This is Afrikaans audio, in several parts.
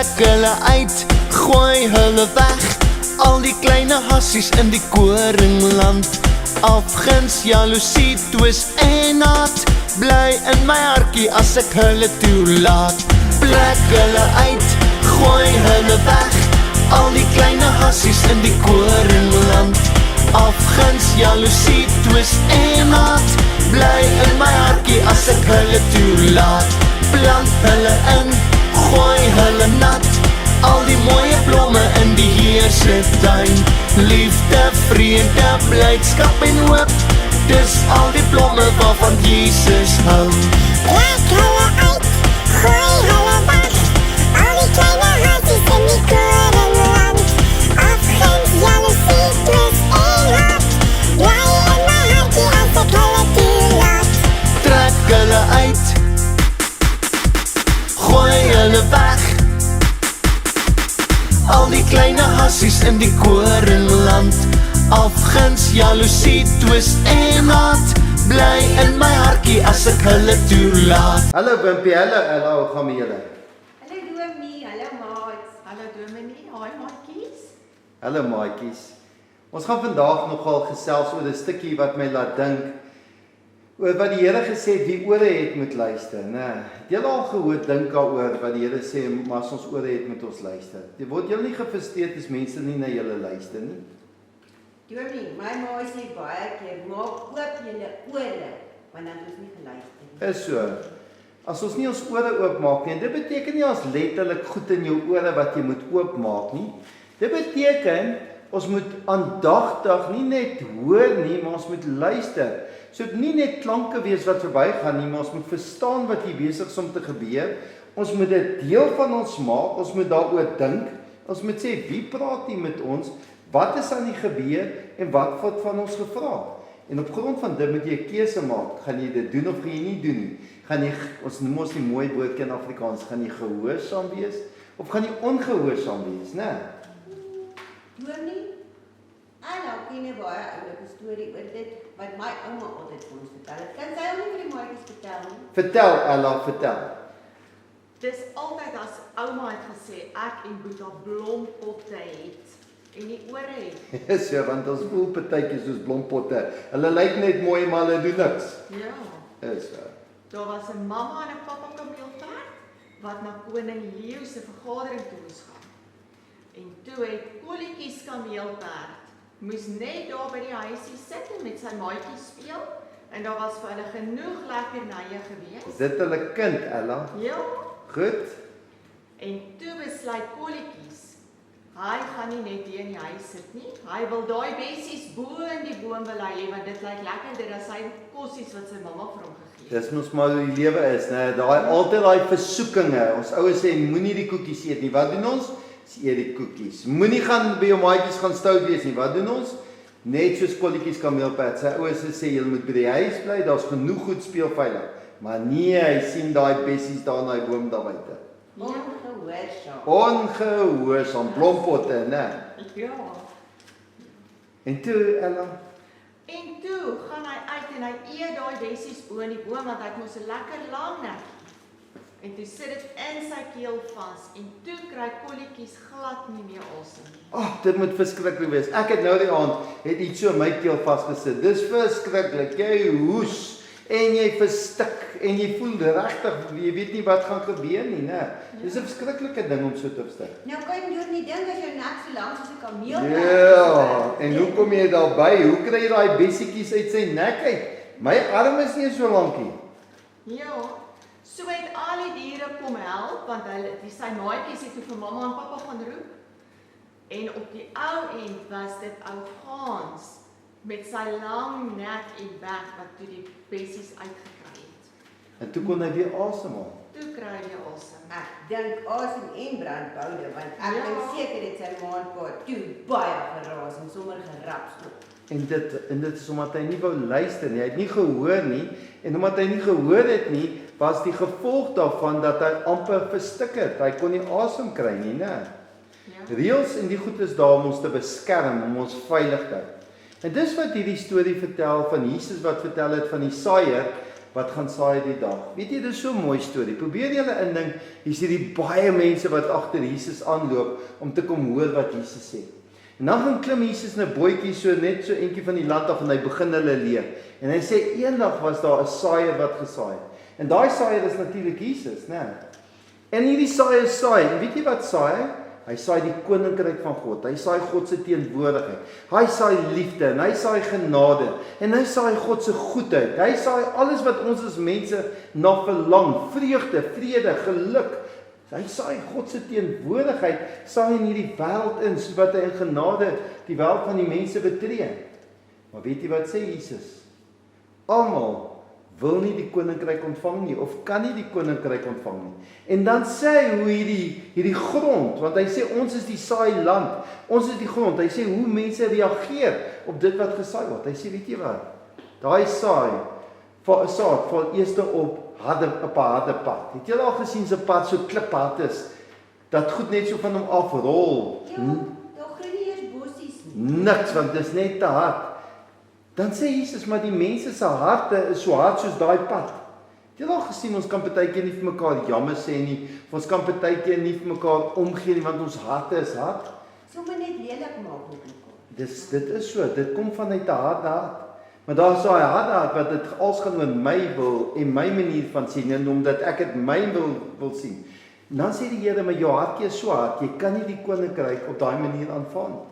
pluk hulle uit, gooi hulle weg. Al die kleine hassies in die koringland. Afguns, jaloesie, twis en haat bly in my hartjie as ek hulle toelaat. Pluk hulle uit, gooi hulle weg. Al die kleine hassies in die koringland. Afguns, jaloesie, twis en haat bly in my hartjie as ek hulle toelaat. Plant hulle in, gooi hulle nat. Al die mooie blomme in die Heer se tuin. Liefde, vrede, blydskap en hoop, dis al die blomme waarvan Jesus hou. Pluk hulle uit, gooi hulle weg. Al die kleine hassies in die koringland. Afguns, jaloesie, twis en haat bly in my hartjie as ek hulle toelaat. Trek hulle uit, gooi hulle weg. Al die kleine hassies in die koringland. Afguns, jaloesie, twis en haat bly in my hartjie as ek hulle toelaat. Hallo Wimpie, hallo, hoe gaan met julle? Hallo Domie, hallo maats. Hallo Dominee, hi maatjies. Hallo maatjies. Ons gaan vandag nogal gesels oor 'n stukkie wat my laat dink oor wat die Here gesê het, wie ore het moet luister, né? Het julle al gehoor dink daaroor wat die Here sê, maar as ons ore het moet ons luister. Word julle nie gefrustreerd as mense nie na julle luister nie? Domie, my ma sê baie keer, maak oop julle ore, want dan het ons nie geluister nie. Is so. As ons nie ons ore oopmaak nie, en dit beteken nie ons letterlik goed in jou ore wat jy moet oopmaak nie. Dit beteken ons moet aandagtig nie net hoor nie, maar ons moet luister. So dit nie net klanke wees wat verbygaan nie, maar ons moet verstaan wat hier besig is om te gebeur. Ons moet dit deel van ons maak, ons moet daaroor dink. Ons moet sê, wie praat hier met ons? Wat is aan die gebeur en wat word van ons gevra? En op grond van dit moet jy 'n keuse maak. Gaan jy dit doen of gaan jy nie doen nie? Gaan jy, ons noem ons die mooi woordjie in Afrikaans, gaan jy gehoorsaam wees of gaan jy ongehoorsaam wees, né? Domie, Anna ken 'n baie oulike storie oor dit, wat my ouma altyd vir ons vertel het. Kan sy hom nie vir die maatjies vertel nie? Vertel, Ella, vertel. Dis altyd as ouma het gesê, ek en Boeta blompotte het en nie ore het. So, want ons voel partytjies soos blompotte. Hulle lyk net mooi, maar hulle doen niks. Ja. Is so. Daar was 'n mamma en 'n pappa kameelperd wat na koning Leeu se vergadering toe moes gaan. En toe het Kolletjies kameelperd moes net daar by die huisie sit en met sy maatjies speel en daar was vir hulle genoeg lekkernye gewees. Is dit hulle kind, Ella? Ja. Goed. En toe besluit Kolletjies, hy gaan nie net hier in die huis sit nie. Hy wil daai bessies bo in die boom wil hy hê, want dit lyk lekkerder as sy kossies wat sy mamma vir hom gegee het. Dis mos maar hoe die lewe is, né? Altyd daai versoekinge. Ons ouers sê moenie die koekies eet nie. Wat doen ons? Ons eet die koekies. Moenie gaan by jou maatjies gaan stout wees nie. Wat doen ons? Net soos Kolletjies kameelperd. Sy ouers sê jy moet by die huis bly, daar's genoeg goed speelveilig. Maar nee, hy sien daai bessies daar in daai boom daar buite. Ongehoorsaam. Ongehoorsaam, blompotte, né? Ja. En toe, Ella, En toe gaan hy uit en hy eet daai bessies bo in die boom want hy het mos 'n lekker lang nek. En toe sit dit in sy keel vas en toe kry Kolletjies glad nie meer asem nie. dit moet verskriklik wees. Ek het nou die aand het iets so in my keel vasgesit. Dis verskriklik. Jy hoes en jy verstik en jy voel regtig, jy weet nie wat gaan gebeur nie, né? Dis 'n verskriklike ding om so te verstik. Nou kan jy nie dink as jou nek so lank soos 'n kameel Ja, en hoe kom jy daarby? Hoe kry jy daai bessietjies uit sy nek uit? My arm is nie so lank nie. Ja, so het al die diere kom help want sy maatjies het toe vir mamma en pappa gaan roep. En op die ou end was dit ou Gans met sy lang nek en bek wat toe die bessies uitgekry het. En toe kon hy weer asemhaal. Toe kry hy asem. Ek dink asem en brandboude, want ek Ja. dink seker het sy maandpa toe baie geraas en sommer gerapstok. En dit is omdat hy nie wou luister nie. Hy het nie gehoor nie. En omdat hy nie gehoor het nie, was die gevolg daarvan dat hy amper verstik het. Hy kon nie asem kry nie, né? Ja. Reëls en die goed is daar om ons te beskerm, om ons veilig te hou. En dis wat hierdie storie vertel van Jesus wat vertel het van die saaiër wat gaan saai die dag. Weet jy, dit is so 'n mooi storie. Probeer julle indink, hier's hierdie baie mense wat agter Jesus aanloop om te kom hoor wat Jesus sê. En dan gaan klim Jesus in 'n bootjie so net so eentjie van die land af en hy begin hulle leer. En hy sê eendag was daar 'n saaier wat gesaai het. En daai saaier is natuurlik Jesus, né? En hierdie saaier saai, en weet jy wat saai hy? Hy saai die koninkryk van God. Hy saai God se teenwoordigheid. Hy saai liefde en hy saai genade en hy saai God se goedheid. Hy saai alles wat ons as mense na verlang, vreugde, vrede, geluk. Hy saai God se teenwoordigheid saai in hierdie wêreld in, sodat hy in genade die wêreld van die mense betree. Maar weet jy wat sê Jesus? Almal wil nie die koninkryk ontvang nie, of kan nie die koninkryk ontvang nie. En dan sê hy hoe hierdie grond, want hy sê ons is die saai land, ons is die grond, hy sê hoe mense reageer op dit wat gesaai word. Hy sê, weet jy wat, daai saad val eers op 'n harde pad. Het julle al gesien se pad so kliphard is, dat goed net so van hom afrol? Ja, daar groei nie eers bossies nie. Niks, want dit is net te hard. Dan sê Jesus, maar die mense se harte is so hard soos daai pad. Het julle al gesien, ons kan partykeer nie vir mekaar jammer sê nie, ons kan partykeer nie vir mekaar omgee nie, want ons harte is hard. Sommige net lelik maak met mekaar. Dit is so, dit kom vanuit 'n harde hart. Maar daar is daai harde hart wat dit als gaan oor my wil en my manier van sien, en omdat ek dit my wil sien. En dan sê die Here, maar jou hartjie is so hard, jy kan nie die koninkryk op daai manier aanvaar nie.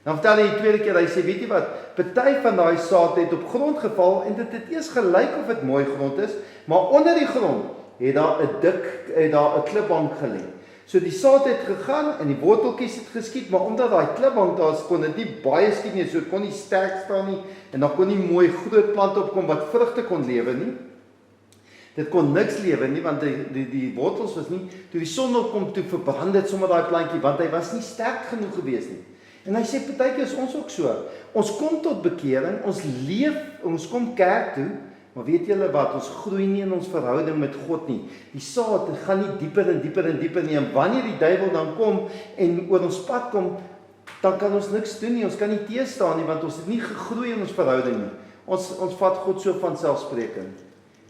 Dan vertel hy die tweede keer, hy sê, weet jy wat, party van daai saad het op grond geval en dit het eers gelyk of dit mooi grond is, maar onder die grond het daar 'n klipbank gelê. So die saad het gegaan en die worteltjies het geskiet, maar omdat daai klipbank daar is, kon dit nie baie skiet nie, so dit kon nie sterk staan nie, en dan kon nie mooi groot plante opkom wat vrugte kon lewe nie. Dit kon niks lewe nie, want die wortels was nie, toe die son opkom, toe verbrand dit sommer daai plantjie, want hy was nie sterk genoeg gewees nie. En hy sê, partykeer is ons ook so. Ons kom tot bekering, ons leef, ons kom kerk toe, maar weet julle wat, ons groei nie in ons verhouding met God nie. Die saad gaan nie dieper en dieper en dieper nie, en wanneer die duiwel dan kom en oor ons pad kom, dan kan ons niks doen nie, ons kan nie teestaan nie, want ons het nie gegroei in ons verhouding nie. Ons vat God so van selfsprekend.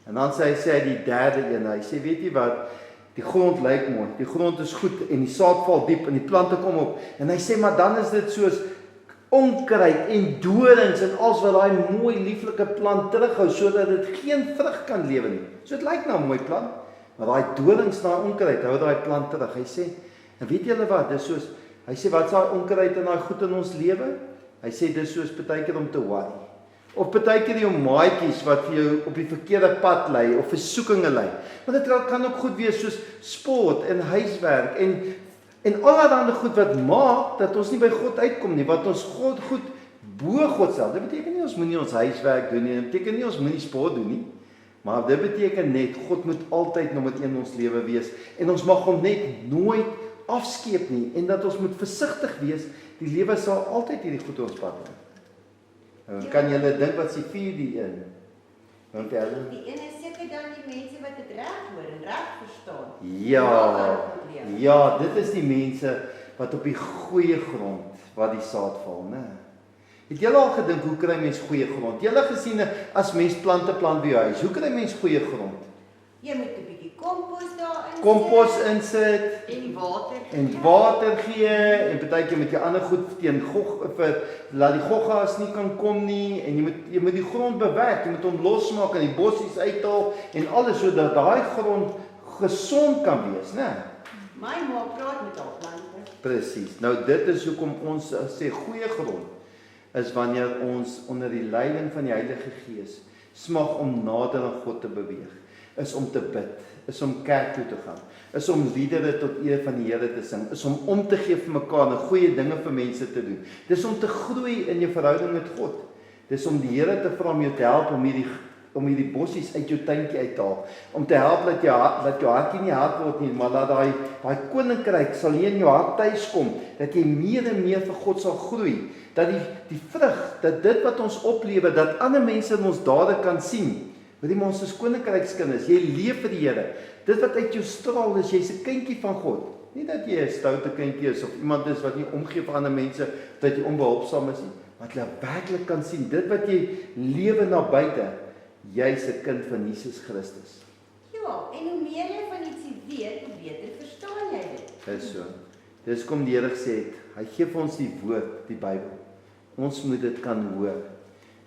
En dan sê hy die derde een, hy sê, weet jy wat, die grond lyk mooi, die grond is goed, en die saad val diep, en die plante kom op, en hy sê, maar dan is dit soos onkruid en dorings, en als wat daai mooi lieflike plant terughou, sodat dit geen vrug kan lewe nie. So dit lyk nou 'n mooi plant, maar daai dorings, daai onkruid, hou daai plant terug. Hy sê, en weet julle wat, dis soos, hy sê, wat is daai onkruid en daai goed in ons lewe? Hy sê, dis soos partykeer om te worry. Of partykeer jou maatjies wat vir jou op die verkeerde pad lei, of versoekinge lei. Maar dit kan ook goed wees soos sport en huiswerk en allerlei goed wat maak dat ons nie by God uitkom nie, wat ons goed bo God self. Dit beteken nie ons moenie ons huiswerk doen nie, dit beteken nie ons moenie sport doen nie. Maar dit beteken net God moet altyd nommer 1 in ons lewe wees en ons mag hom net nooit afskeep nie en dat ons moet versigtig wees. Die lewe sal altyd hierdie goed ons pad hê. Kan julle dink wat se vier die een? Want Die een is seker dan die mense wat dit reg hoor en reg verstaan. Ja, dit is die mense wat op die goeie grond wat die saad val, né? Het julle al gedink hoe kry mens goeie grond? Julle gesien as mens plante plant by jou huis, hoe kry mens goeie grond? Jy moet 'n bietjie kompos daarin Kompos insit En water gee en partykeer met jou ander goed teen laat die goggas nie kan kom nie en jy moet die grond bewerk, jy moet hom losmaak en die bossies uithaal en alles sodat daai grond gesond kan wees, né? My ma praat met haar plante. Presies. Nou dit is hoekom ons sê goeie grond is wanneer ons onder die leiding van die Heilige Gees smag om nader aan God te beweeg, is om te bid, is om kerk toe te gaan, is om liedere tot eer van die Here te sing, is om te gee vir mekaar en goeie dinge vir mense te doen. Dis om te groei in jou verhouding met God. Dis om die Here te vra om jou te help om hierdie bossies uit jou tuintjie uit te haal, om te help dat jou hartjie nie hard word nie, maar dat daai koninkryk sal nie in jou hart tuis kom, dat jy meer en meer vir God sal groei, dat die vrug, dat dit wat ons oplewe, dat ander mense in ons dade kan sien. Want ons is koninkrykskinders, jy leef vir die Here. Dit wat uit jou straal is, jy's 'n kindjie van God. Nie dat jy 'n stoute kindjie is of iemand is wat nie omgee vir ander mense, dat jy onbehulpsaam is nie, maar dat jy werklik kan sien dit wat jy lewe na buite jy's 'n kind van Jesus Christus. Ja, en hoe meer jy van ietsie weet, hoe beter verstaan jy dit. Dis so. Dis kom die Here gesê het, hy gee vir ons die woord, die Bybel. Ons moet dit kan hoor.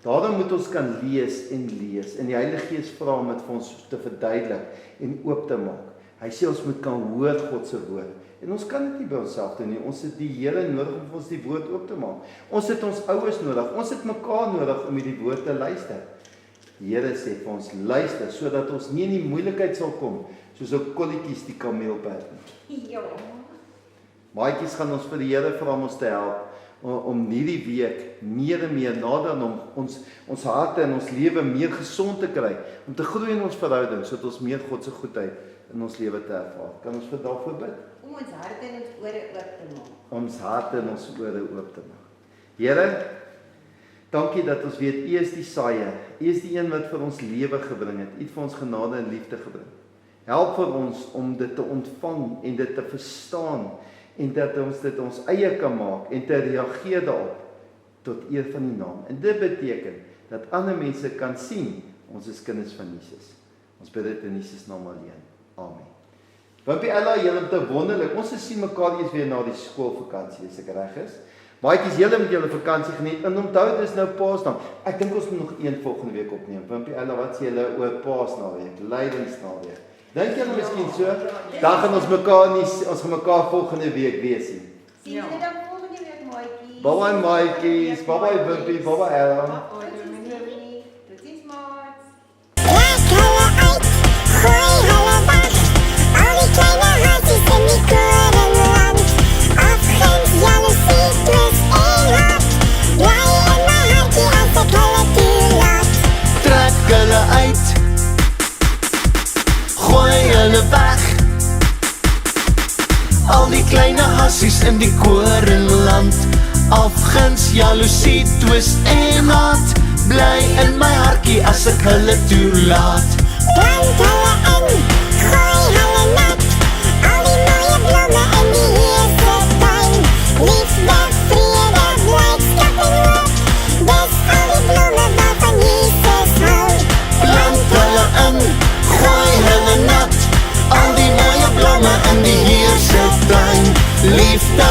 Daarom moet ons kan lees en die Heilige Gees vra om dit vir ons te verduidelik en oop te maak. Hy sê ons moet kan hoor God se woord. En ons kan dit nie by onsself doen nie. Ons het die Here nodig om vir ons die woord oop te maak. Ons het ons ouers nodig. Ons het mekaar nodig om hierdie woord te luister. Die Here sê vir ons luister sodat ons nie in die moeilikheid sal kom soos 'n kolletjies die kameelperd nie. Ja. Maatjies gaan ons vir die Here vra om ons te help om hierdie week meer en meer nader aan ons harte en ons lewe meer gesond te kry, om te groei in ons verhouding sodat ons meer God se goedheid in ons lewe te ervaar. Kan ons vir daarvoor bid? Om ons harte en ons ore oop te maak. Ons harte en ons ore oop te maak. Here, dankie dat ons weet U is die saaier. U is die een wat vir ons lewe gebring het. U het vir ons genade en liefde gebring. Help vir ons om dit te ontvang en dit te verstaan en dat ons dit ons eie kan maak en te reageer daarop tot eer van die naam. En dit beteken dat ander mense kan sien ons is kinders van Jesus. Ons bid dit in Jesus naam alleen. Amen. Wimpie Ella, julle het 'n wonderlik. Ons sien mekaar eers weer na die skoolvakansie, as ek reg is. Maatjies, julle moet julle vakansie geniet. En onthou dis nou Paasdag. Ek dink ons moet nog een volgende week opneem. Wimpie Ella, wat sê julle oor Paasnaweek, Lydingsnaweek? Dink julle miskien so? Dan gaan ons gaan mekaar volgende week weer sien. Sien julle dan volgende week, maatjies? Bye maatjies, bye Wimpie, bye Ella. Totsiens, maats. Laat hulle uit, gooi hulle weg. Al die kleine hartjies in die korenland. Afguns, jaloesie, twis en haat. Bly in my hartjie as ek hulle toelaat. Trek hulle uit, gooi hulle weg. Al die kleine hassies in die korenland. Afguns, jaloesie, twis en haat. Bly in my hartjie as ek hulle toelaat. Plant hulle in, gooi hulle nat. Al die mooie blomme in die Heer se tuin. Liefde, vrede, blydskap en hoop. Dis al die blomme waarvan Jesus hou. Plant hulle in, gooi hulle nat. Al die mooie blomme in die Heer se tuin. Liefde,